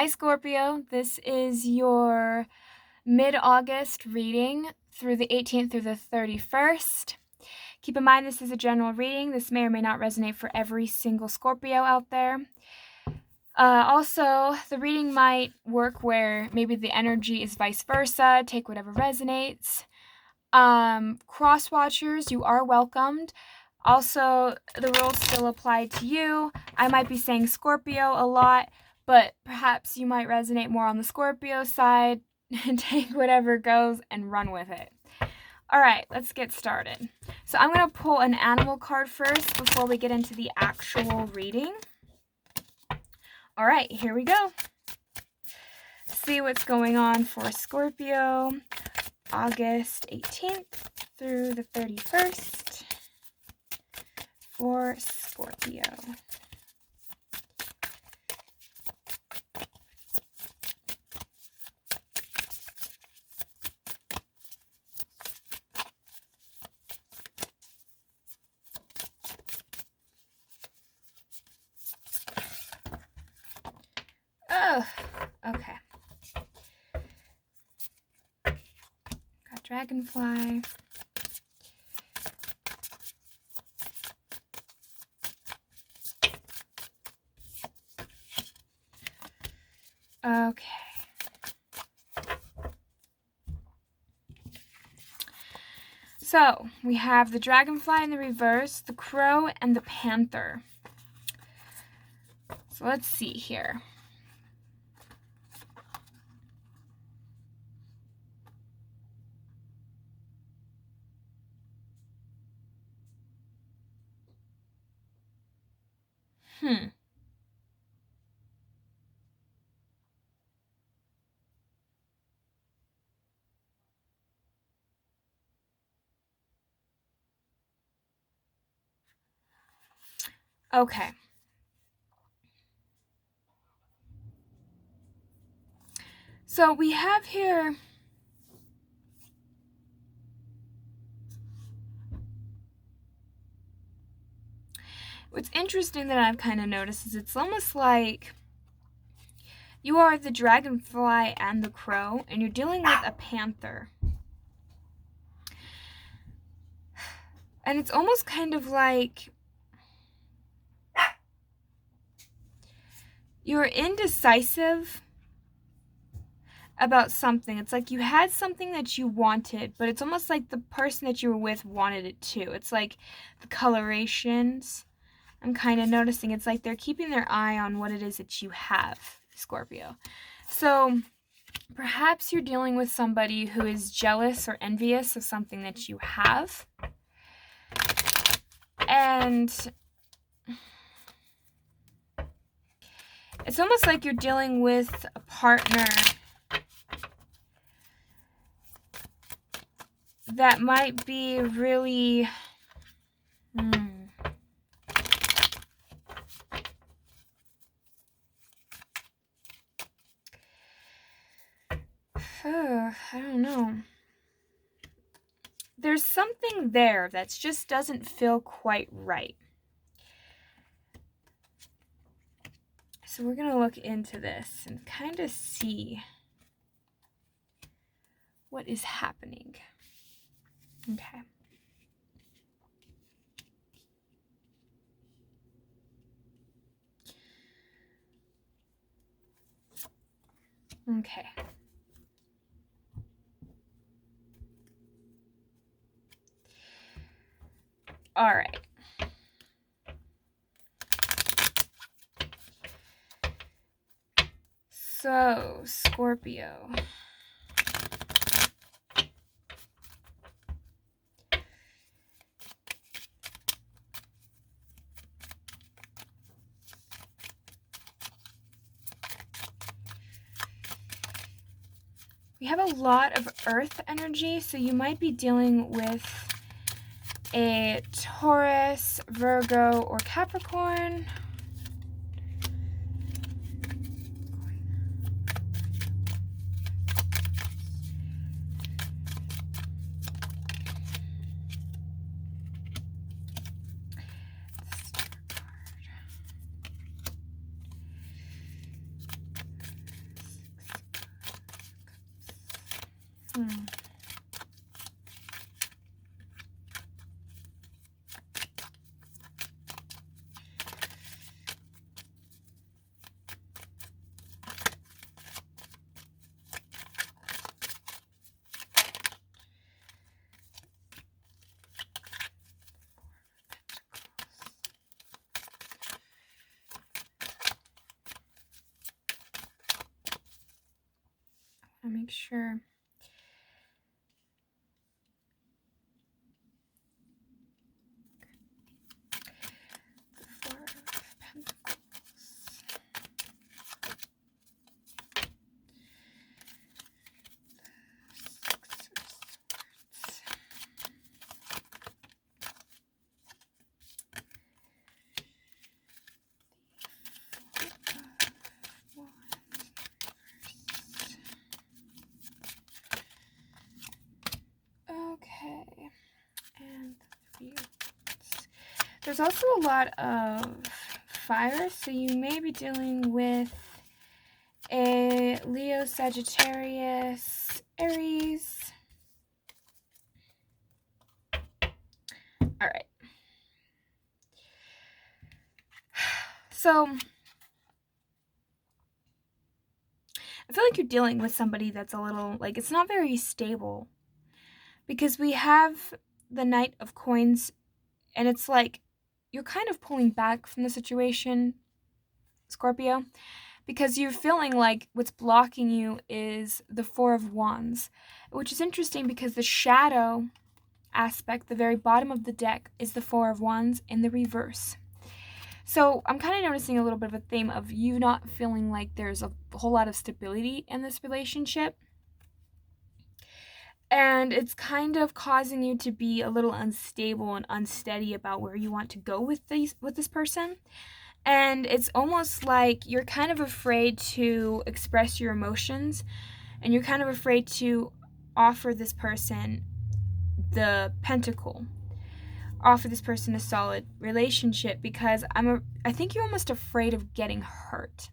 Hi, Scorpio. This is your mid-August reading through the 18th through the 31st. Keep in mind this is a general reading. This may or may not resonate for every single Scorpio out there. Also, the reading might work where maybe the energy is vice versa. Take whatever resonates. Cross-watchers, you are welcomed. Also, the rules still apply to you. I might be saying Scorpio a lot, but perhaps you might resonate more on the Scorpio side and take whatever goes and run with it. All right, let's get started. So I'm going to pull an animal card first before we get into the actual reading. All right, here we go. See what's going on for Scorpio, August 18th through the 31st for Scorpio. Oh, okay. Got dragonfly. Okay. So we have the dragonfly in the reverse, the crow, and the panther. So let's see here. Okay. So we have here what's interesting that I've kind of noticed is it's almost like you are the dragonfly and the crow, and you're dealing with a panther. And it's almost kind of like you're indecisive about something. It's like you had something that you wanted, but it's almost like the person that you were with wanted it too. It's like the colorations. I'm kind of noticing it's like they're keeping their eye on what it is that you have, Scorpio. So perhaps you're dealing with somebody who is jealous or envious of something that you have. And it's almost like you're dealing with a partner that might be really I don't know. There's something there that just doesn't feel quite right. So we're going to look into this and kind of see what is happening. Okay. Okay. All right. So, Scorpio. We have a lot of earth energy, so you might be dealing with a Taurus, Virgo, or Capricorn. make sure. The Four of Pentacles. Okay, and there's also a lot of fire, so you may be dealing with a Leo, Sagittarius, Aries. All right. So I feel like you're dealing with somebody that's a little, like, it's not very stable. Because we have the Knight of Coins, and it's like you're kind of pulling back from the situation, Scorpio, because you're feeling like what's blocking you is the Four of Wands, which is interesting because the shadow aspect, the very bottom of the deck, is the Four of Wands in the reverse. So I'm kind of noticing a little bit of a theme of you not feeling like there's a whole lot of stability in this relationship. And it's kind of causing you to be a little unstable and unsteady about where you want to go with this person. And it's almost like you're kind of afraid to express your emotions, and you're kind of afraid to offer this person the pentacle, offer this person a solid relationship, because I think you're almost afraid of getting hurt.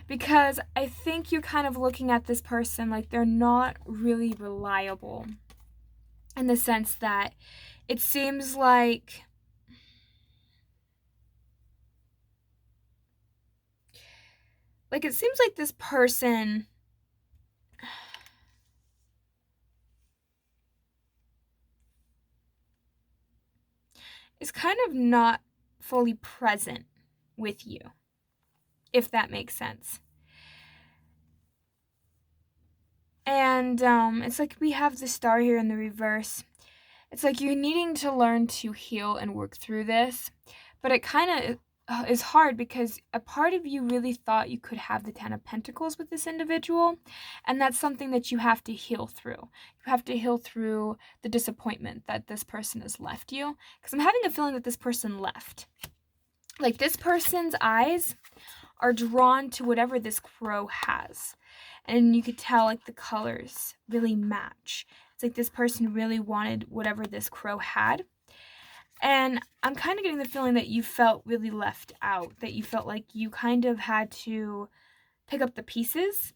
Because I think you're kind of looking at this person like they're not really reliable, in the sense that it seems like this person is kind of not fully present with you, if that makes sense. And it's like we have the star here in the reverse. It's like you're needing to learn to heal and work through this, but it kind of is hard because a part of you really thought you could have the Ten of Pentacles with this individual, and that's something that you have to heal through. You have to heal through the disappointment that this person has left you, because I'm having a feeling that this person left. Like, this person's eyes are drawn to whatever this crow has, and you could tell, like, the colors really match. It's like this person really wanted whatever this crow had. And I'm kind of getting the feeling that you felt really left out, that you felt like you kind of had to pick up the pieces.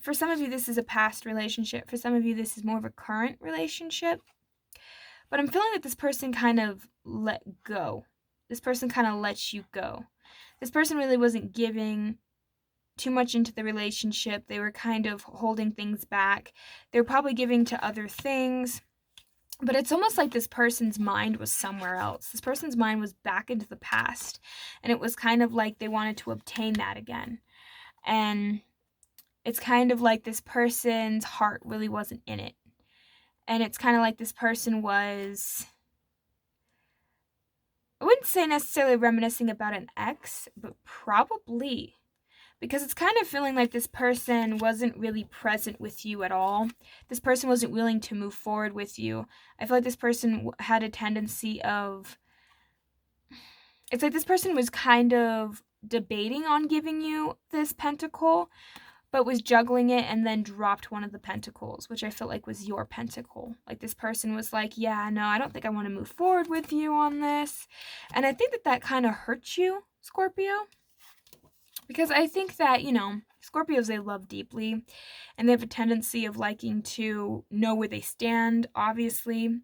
For some of you, this is a past relationship. For some of you, this is more of a current relationship. But I'm feeling that this person kind of let go. This person kind of lets you go. This person really wasn't giving too much into the relationship. They were kind of holding things back. They were probably giving to other things. But it's almost like this person's mind was somewhere else. This person's mind was back into the past. And it was kind of like they wanted to obtain that again. And it's kind of like this person's heart really wasn't in it. And it's kind of like this person was, I wouldn't say necessarily reminiscing about an ex, but probably. Because it's kind of feeling like this person wasn't really present with you at all. This person wasn't willing to move forward with you. I feel like this person had a tendency of, it's like this person was kind of debating on giving you this pentacle, but was juggling it and then dropped one of the pentacles, which I felt like was your pentacle. Like, this person was like, yeah, no, I don't think I want to move forward with you on this. And I think that that kind of hurts you, Scorpio. Because I think that, Scorpios, they love deeply, and they have a tendency of liking to know where they stand, obviously,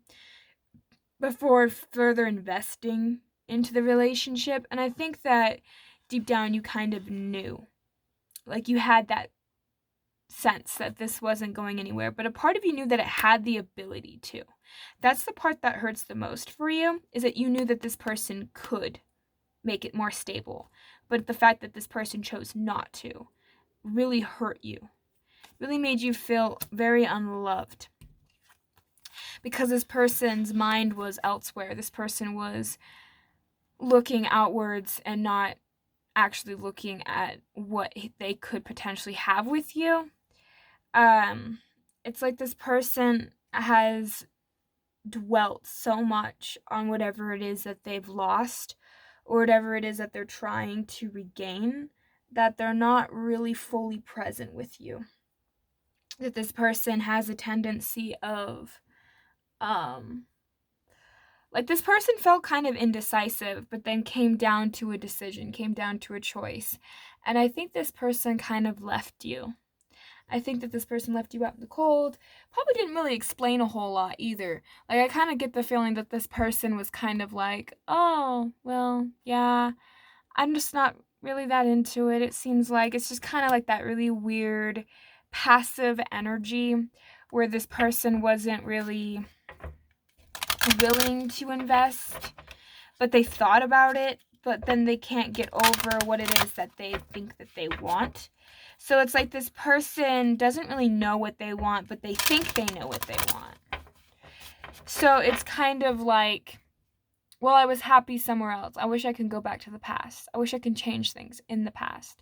before further investing into the relationship. And I think that deep down you kind of knew. Like, you had that sense that this wasn't going anywhere, but a part of you knew that it had the ability to. That's the part that hurts the most for you, is that you knew that this person could make it more stable. But the fact that this person chose not to really hurt you. really made you feel very unloved. Because this person's mind was elsewhere. This person was looking outwards and not actually looking at what they could potentially have with you. It's like this person has dwelt so much on whatever it is that they've lost or whatever it is that they're trying to regain, that they're not really fully present with you. That this person has a tendency of like this person felt kind of indecisive, but then came down to a decision, came down to a choice. And I think this person kind of left you. I think that this person left you out in the cold. Probably didn't really explain a whole lot either. Like, I kind of get the feeling that this person was kind of like, oh, well, yeah, I'm just not really that into it. It seems like it's just kind of like that really weird passive energy where this person wasn't really willing to invest, but they thought about it, but then they can't get over what it is that they think that they want. So it's like this person doesn't really know what they want, but they think they know what they want. So it's kind of like, well, I was happy somewhere else. I wish I could go back to the past. I wish I could change things in the past.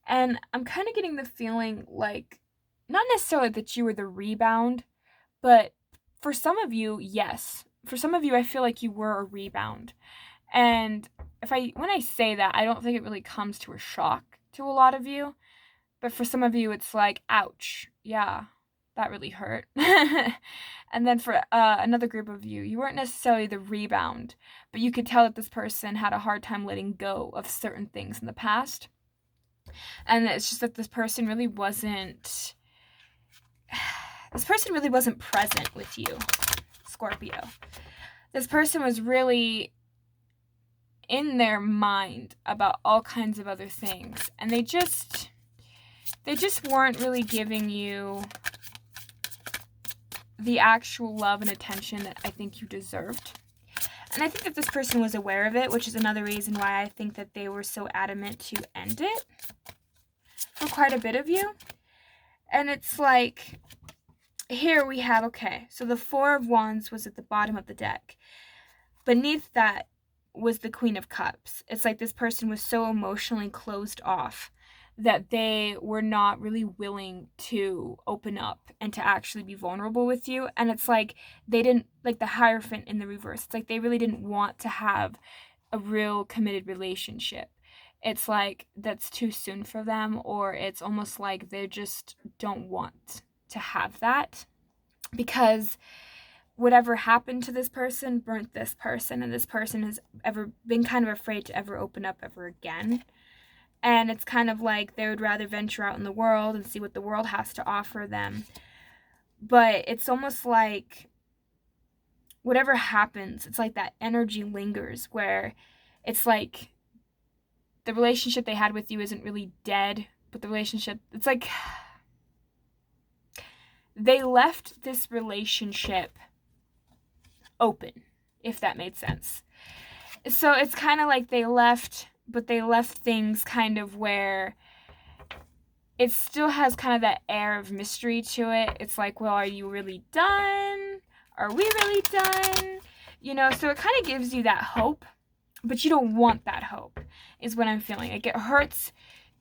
And I'm kind of getting the feeling like, not necessarily that you were the rebound, but for some of you, yes. For some of you, I feel like you were a rebound. And when I say that, I don't think it really comes to a shock to a lot of you. But for some of you, it's like, ouch, yeah, that really hurt. And then for another group of you, you weren't necessarily the rebound, but you could tell that this person had a hard time letting go of certain things in the past. And it's just that this person really wasn't present with you, Scorpio. This person was really in their mind about all kinds of other things, and they just weren't really giving you the actual love and attention that I think you deserved. And I think that this person was aware of it, which is another reason why I think that they were so adamant to end it for quite a bit of you. And it's like, here we have, okay, so the Four of Wands was at the bottom of the deck. Beneath that was the Queen of Cups. It's like this person was so emotionally closed off that they were not really willing to open up and to actually be vulnerable with you. And it's like they didn't, like the Hierophant in the reverse, it's like they really didn't want to have a real committed relationship. It's like that's too soon for them, or it's almost like they just don't want to have that, because whatever happened to this person burnt this person, and this person has ever been kind of afraid to ever open up ever again. And it's kind of like they would rather venture out in the world and see what the world has to offer them. But it's almost like whatever happens, it's like that energy lingers, where it's like the relationship they had with you isn't really dead, but the relationship, it's like they left this relationship open, if that made sense. So it's kind of like they left, but they left things kind of where it still has kind of that air of mystery to it. It's like, well, are you really done? Are we really done? You know, so it kind of gives you that hope, but you don't want that hope, is what I'm feeling. Like, it hurts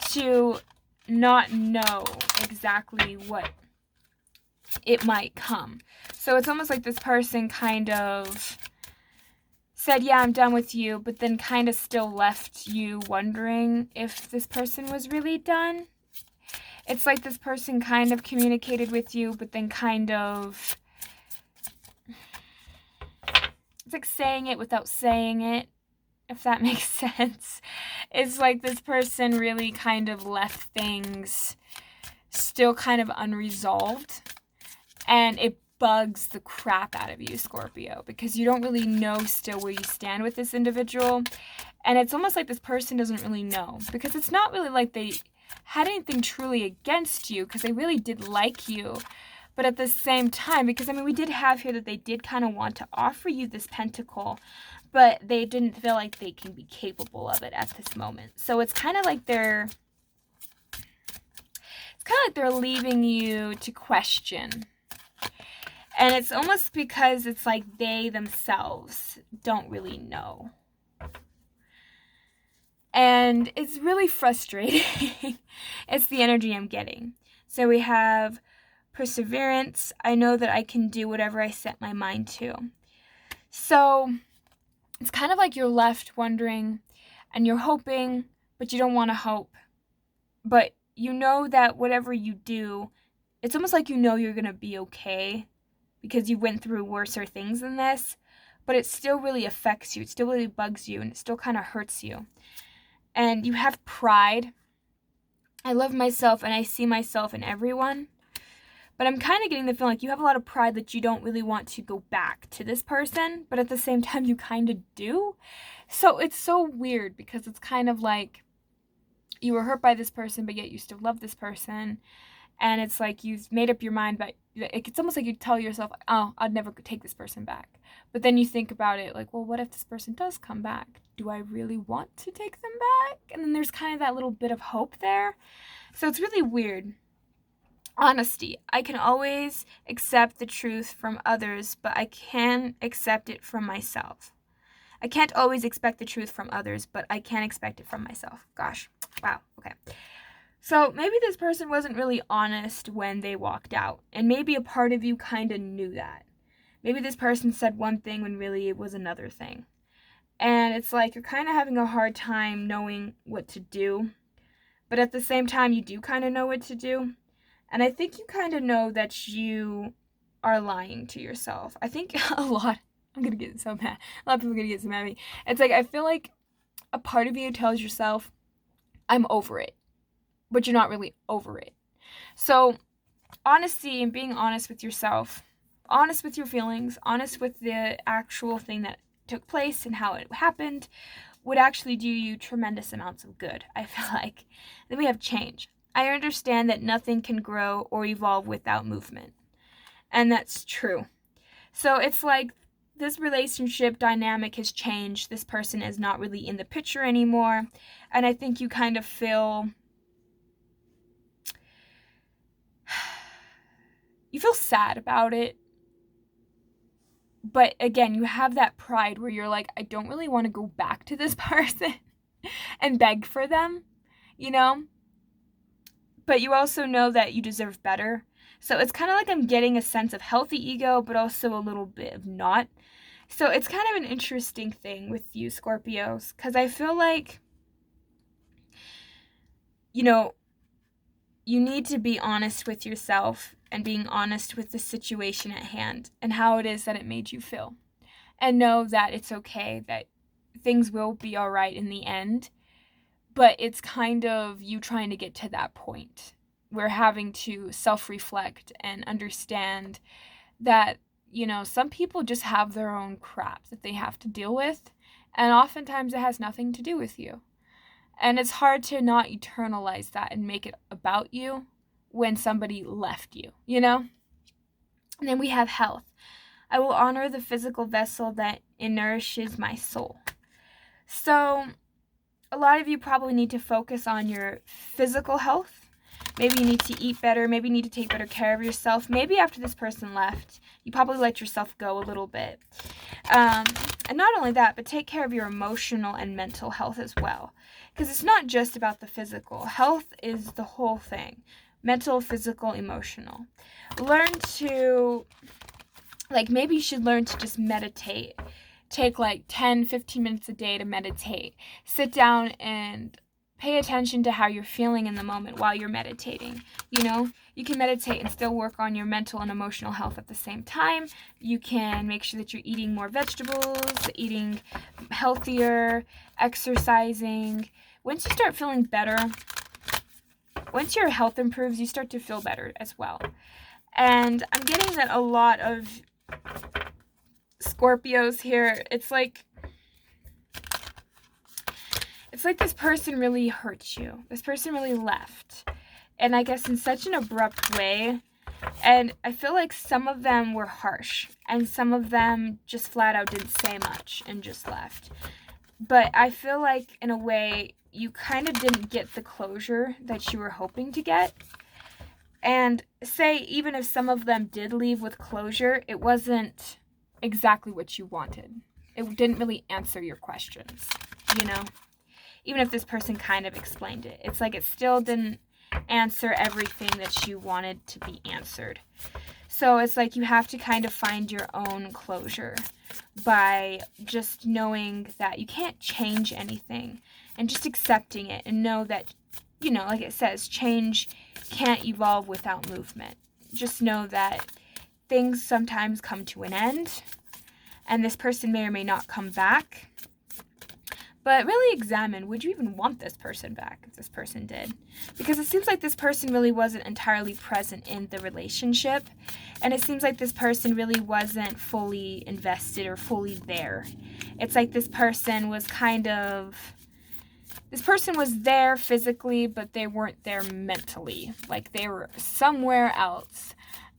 to not know exactly what it might come. So it's almost like this person kind of said, yeah, I'm done with you, but then kind of still left you wondering if this person was really done. It's like this person kind of communicated with you, but then kind of, it's like saying it without saying it, if that makes sense. It's like this person really kind of left things still kind of unresolved, and it bugs the crap out of you, Scorpio, because you don't really know still where you stand with this individual. And it's almost like this person doesn't really know, because it's not really like they had anything truly against you, because they really did like you. But at the same time, because I mean, we did have here that they did kind of want to offer you this pentacle, but they didn't feel like they can be capable of it at this moment. So it's kind of like kind of like they're leaving you to question. And it's almost because it's like they themselves don't really know. And it's really frustrating. It's the energy I'm getting. So we have perseverance. I know that I can do whatever I set my mind to. So it's kind of like you're left wondering and you're hoping, but you don't want to hope. But you know that whatever you do, it's almost like you know you're going to be okay because you went through worser things than this, but it still really affects you. It still really bugs you, and it still kind of hurts you. And you have pride. I love myself, and I see myself in everyone. But I'm kind of getting the feeling like you have a lot of pride that you don't really want to go back to this person, but at the same time you kind of do. So it's so weird because it's kind of like you were hurt by this person, but yet you still love this person. And it's like you've made up your mind, but it's almost like you tell yourself, oh, I'd never take this person back. But then you think about it like, well, what if this person does come back? Do I really want to take them back? And then there's kind of that little bit of hope there. So it's really weird. Honesty. I can always accept the truth from others, but I can accept it from myself. I can't always expect the truth from others, but I can expect it from myself. Gosh. Wow. Okay. So maybe this person wasn't really honest when they walked out, and maybe a part of you kind of knew that. Maybe this person said one thing when really it was another thing. And it's like you're kind of having a hard time knowing what to do, but at the same time you do kind of know what to do. And I think you kind of know that you are lying to yourself. I think I'm going to get so mad. A lot of people are going to get so mad at me. It's like I feel like a part of you tells yourself, I'm over it. But you're not really over it. So honesty and being honest with yourself, honest with your feelings, honest with the actual thing that took place and how it happened would actually do you tremendous amounts of good, I feel like. Then we have change. I understand that nothing can grow or evolve without movement. And that's true. So it's like this relationship dynamic has changed. This person is not really in the picture anymore. And I think you kind of feel sad about it. But again, you have that pride where you're like, I don't really want to go back to this person and beg for them, you know? But you also know that you deserve better. So it's kind of like I'm getting a sense of healthy ego, but also a little bit of not. So it's kind of an interesting thing with you, Scorpios, because I feel like, you know, you need to be honest with yourself and being honest with the situation at hand and how it is that it made you feel. And know that it's okay, that things will be all right in the end. But it's kind of you trying to get to that point. We're having to self-reflect and understand that, you know, some people just have their own crap that they have to deal with. And oftentimes it has nothing to do with you. And it's hard to not eternalize that and make it about you when somebody left you, you know? And then we have health. I will honor the physical vessel that nourishes my soul. So a lot of you probably need to focus on your physical health. Maybe you need to eat better. Maybe you need to take better care of yourself. Maybe after this person left, you probably let yourself go a little bit. And not only that, but take care of your emotional and mental health as well. Because it's not just about the physical. Health is the whole thing. Mental, physical, emotional. Learn to, maybe you should learn to just meditate. Take 10, 15 minutes a day to meditate. Sit down and pay attention to how you're feeling in the moment while you're meditating. You know, you can meditate and still work on your mental and emotional health at the same time. You can make sure that you're eating more vegetables, eating healthier, exercising. Once you start feeling better, once your health improves, you start to feel better as well. And I'm getting that a lot of Scorpios here, it's like this person really hurt you. This person really left. And I guess in such an abrupt way. And I feel like some of them were harsh. And some of them just flat out didn't say much and just left. But I feel like in a way, you kind of didn't get the closure that you were hoping to get. And say, even if some of them did leave with closure, it wasn't exactly what you wanted. It didn't really answer your questions, you know? Even if this person kind of explained it, it's like it still didn't answer everything that you wanted to be answered. So it's like you have to kind of find your own closure by just knowing that you can't change anything and just accepting it and know that, like it says, change can't evolve without movement. Just know that things sometimes come to an end and this person may or may not come back. But really examine, would you even want this person back if this person did? Because it seems like this person really wasn't entirely present in the relationship. And it seems like this person really wasn't fully invested or fully there. It's like this person was there physically, but they weren't there mentally. Like they were somewhere else.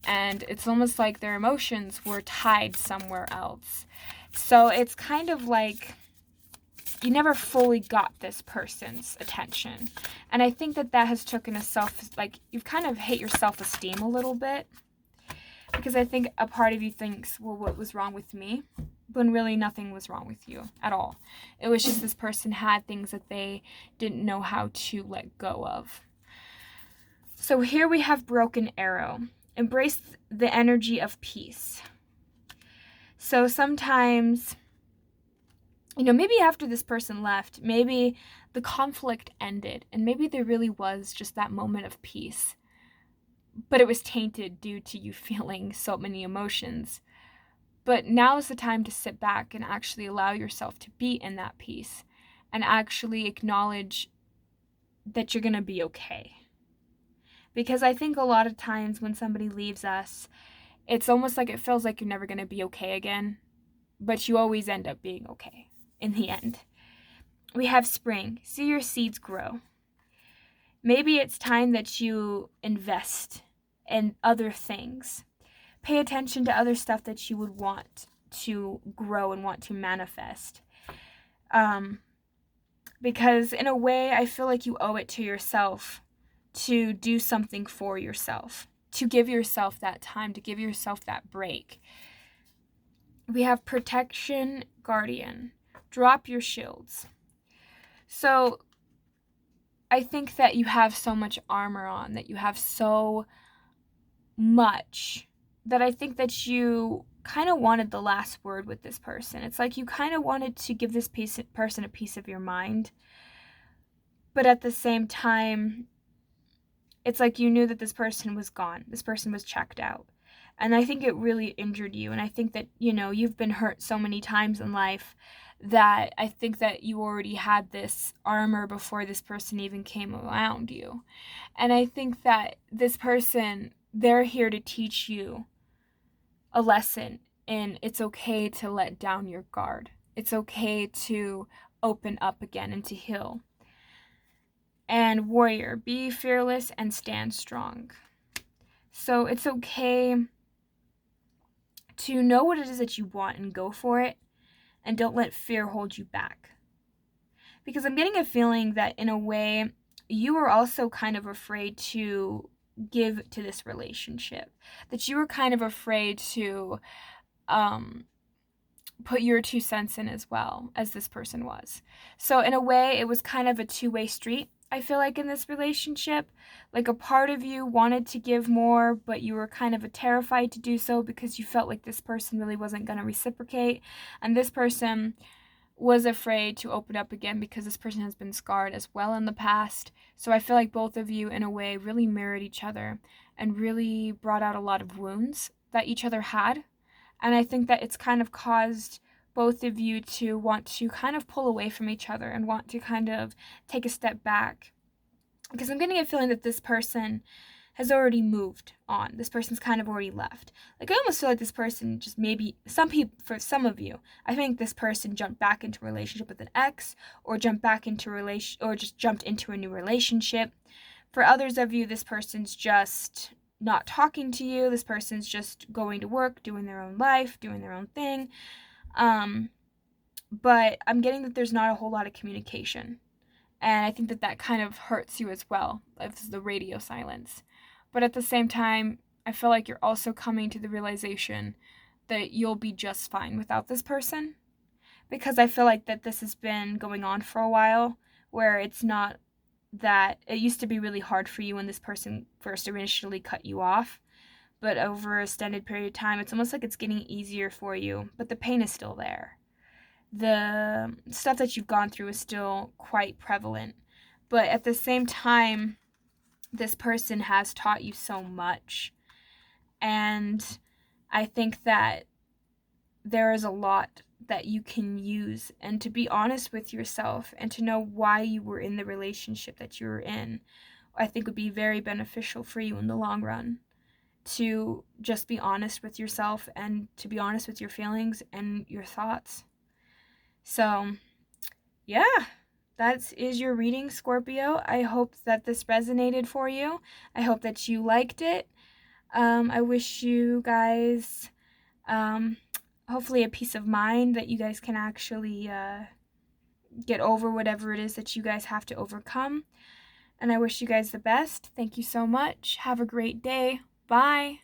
And it's almost like their emotions were tied somewhere else. So it's kind of like you never fully got this person's attention. And I think that has taken you've kind of hit your self-esteem a little bit. Because I think a part of you thinks, well, what was wrong with me? When really nothing was wrong with you at all. It was just this person had things that they didn't know how to let go of. So here we have Broken Arrow. Embrace the energy of peace. So sometimes, maybe after this person left, maybe the conflict ended and maybe there really was just that moment of peace. But it was tainted due to you feeling so many emotions. But now is the time to sit back and actually allow yourself to be in that peace and actually acknowledge that you're going to be okay. Because I think a lot of times when somebody leaves us, it's almost like it feels like you're never going to be okay again, but you always end up being okay in the end. We have spring. See your seeds grow. Maybe it's time that you invest in other things. Pay attention to other stuff that you would want to grow and want to manifest. Because in a way, I feel like you owe it to yourself to do something for yourself, to give yourself that time, to give yourself that break. We have protection, guardian. Drop your shields. So I think that you have so much armor on, that you have so much, that I think that you kind of wanted the last word with this person. It's like you kind of wanted to give this person a piece of your mind. But at the same time, it's like you knew that this person was gone. This person was checked out. And I think it really injured you. And I think that, you've been hurt so many times in life that I think that you already had this armor before this person even came around you. And I think that this person, they're here to teach you a lesson. And it's okay to let down your guard. It's okay to open up again and to heal. And warrior, be fearless and stand strong. So it's okay to know what it is that you want and go for it, and don't let fear hold you back. Because I'm getting a feeling that in a way, you were also kind of afraid to give to this relationship. That you were kind of afraid to put your 2 cents in as well as this person was. So in a way, it was kind of a two-way street. I feel like in this relationship, like a part of you wanted to give more, but you were kind of terrified to do so because you felt like this person really wasn't going to reciprocate. And this person was afraid to open up again because this person has been scarred as well in the past. So I feel like both of you, in a way, really mirrored each other and really brought out a lot of wounds that each other had. And I think that it's kind of caused both of you to want to kind of pull away from each other and want to kind of take a step back. Because I'm getting a feeling that this person has already moved on. This person's kind of already left. Like, I almost feel like this person just maybe, for some of you, I think this person jumped back into a relationship with an ex, or jumped back into or just jumped into a new relationship. For others of you, this person's just not talking to you. This person's just going to work, doing their own life, doing their own thing. But I'm getting that there's not a whole lot of communication. And I think that kind of hurts you as well, of the radio silence. But at the same time, I feel like you're also coming to the realization that you'll be just fine without this person. Because I feel like that this has been going on for a while, where it's not that it used to be really hard for you when this person first initially cut you off, but over a extended period of time, it's almost like it's getting easier for you, but the pain is still there. The stuff that you've gone through is still quite prevalent, but at the same time, this person has taught you so much, and I think that there is a lot that you can use, and to be honest with yourself and to know why you were in the relationship that you were in, I think would be very beneficial for you in the long run, to just be honest with yourself and to be honest with your feelings and your thoughts. So, yeah, that is your reading, Scorpio. I hope that this resonated for you. I hope that you liked it. I wish you guys hopefully a peace of mind, that you guys can actually get over whatever it is that you guys have to overcome. And I wish you guys the best. Thank you so much. Have a great day. Bye.